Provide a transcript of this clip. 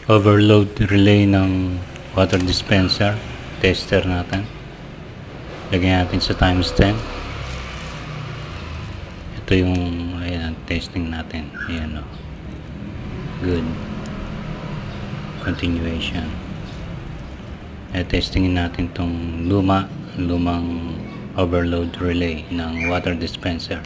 overload relay ng water dispenser tester natin. Lagyan natin sa times 10. Ito yung ayan, testing natin. Ayan o. Good. Continuation. Testingin natin tong lumang overload relay ng water dispenser.